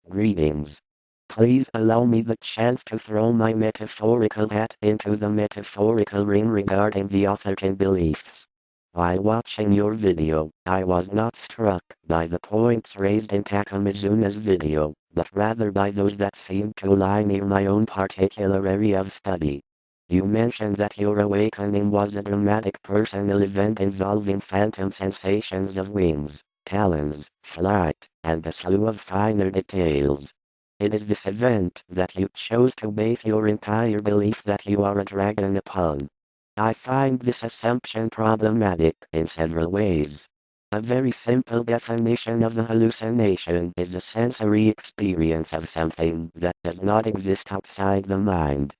Greetings. Please allow me the chance to throw my metaphorical hat into the metaphorical ring regarding the Otherkin beliefs. While watching your video, I was not struck by the points raised in Takamizuna's video, but rather by those that seemed to lie near my own particular area of study. You mentioned that your awakening was a dramatic personal event involving phantom sensations of wings, talons, flight, and a slew of finer details. It is this event that you chose to base your entire belief that you are a dragon upon. I find this assumption problematic in several ways. A very simple definition of the hallucination is a sensory experience of something that does not exist outside the mind.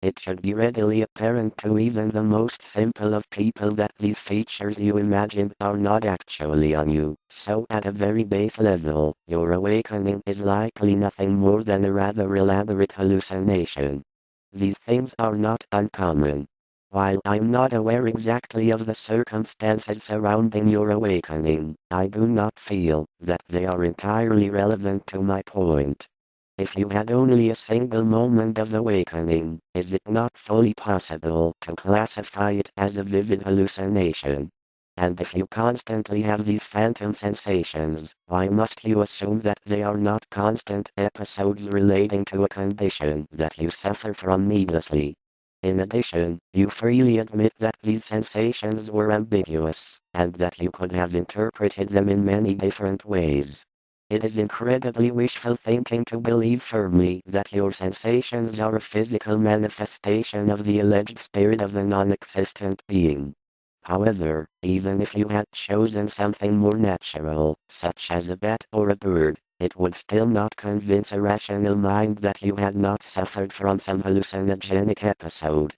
It should be readily apparent to even the most simple of people that these features you imagined are not actually on you, so at a very base level, your awakening is likely nothing more than a rather elaborate hallucination. These things are not uncommon. While I'm not aware exactly of the circumstances surrounding your awakening, I do not feel that they are entirely relevant to my point. If you had only a single moment of awakening, is it not fully possible to classify it as a vivid hallucination? And if you constantly have these phantom sensations, why must you assume that they are not constant episodes relating to a condition that you suffer from needlessly? In addition, you freely admit that these sensations were ambiguous, and that you could have interpreted them in many different ways. It is incredibly wishful thinking to believe firmly that your sensations are a physical manifestation of the alleged spirit of a non-existent being. However, even if you had chosen something more natural, such as a bat or a bird, it would still not convince a rational mind that you had not suffered from some hallucinogenic episode.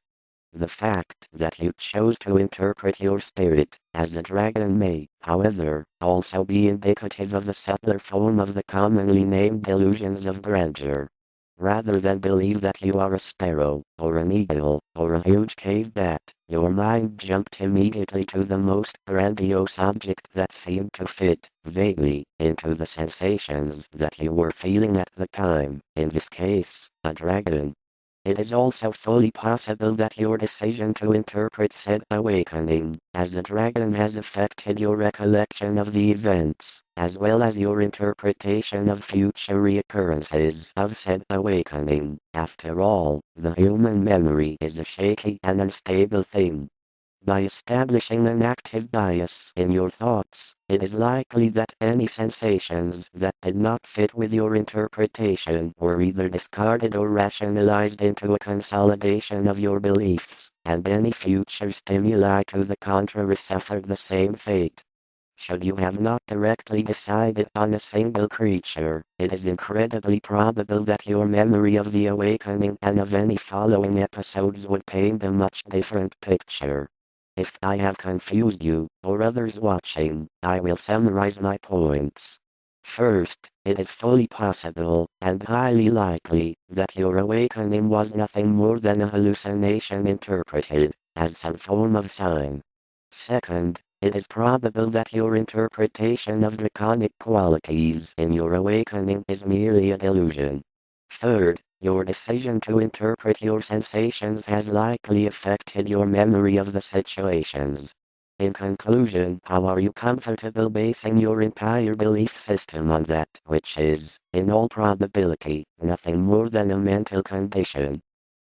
The fact that you chose to interpret your spirit as a dragon may, however, also be indicative of a subtler form of the commonly named delusions of grandeur. Rather than believe that you are a sparrow, or an eagle, or a huge cave bat, your mind jumped immediately to the most grandiose object that seemed to fit, vaguely, into the sensations that you were feeling at the time, in this case, a dragon. It is also fully possible that your decision to interpret said awakening as a dragon has affected your recollection of the events, as well as your interpretation of future reoccurrences of said awakening. After all, the human memory is a shaky and unstable thing. By establishing an active bias in your thoughts, it is likely that any sensations that did not fit with your interpretation were either discarded or rationalized into a consolidation of your beliefs, and any future stimuli to the contrary suffered the same fate. Should you have not directly decided on a single creature, it is incredibly probable that your memory of the awakening and of any following episodes would paint a much different picture. If I have confused you, or others watching, I will summarize my points. First, it is fully possible, and highly likely, that your awakening was nothing more than a hallucination interpreted as some form of sign. Second, it is probable that your interpretation of draconic qualities in your awakening is merely a delusion. Third, your decision to interpret your sensations has likely affected your memory of the situations. In conclusion, how are you comfortable basing your entire belief system on that which is, in all probability, nothing more than a mental condition?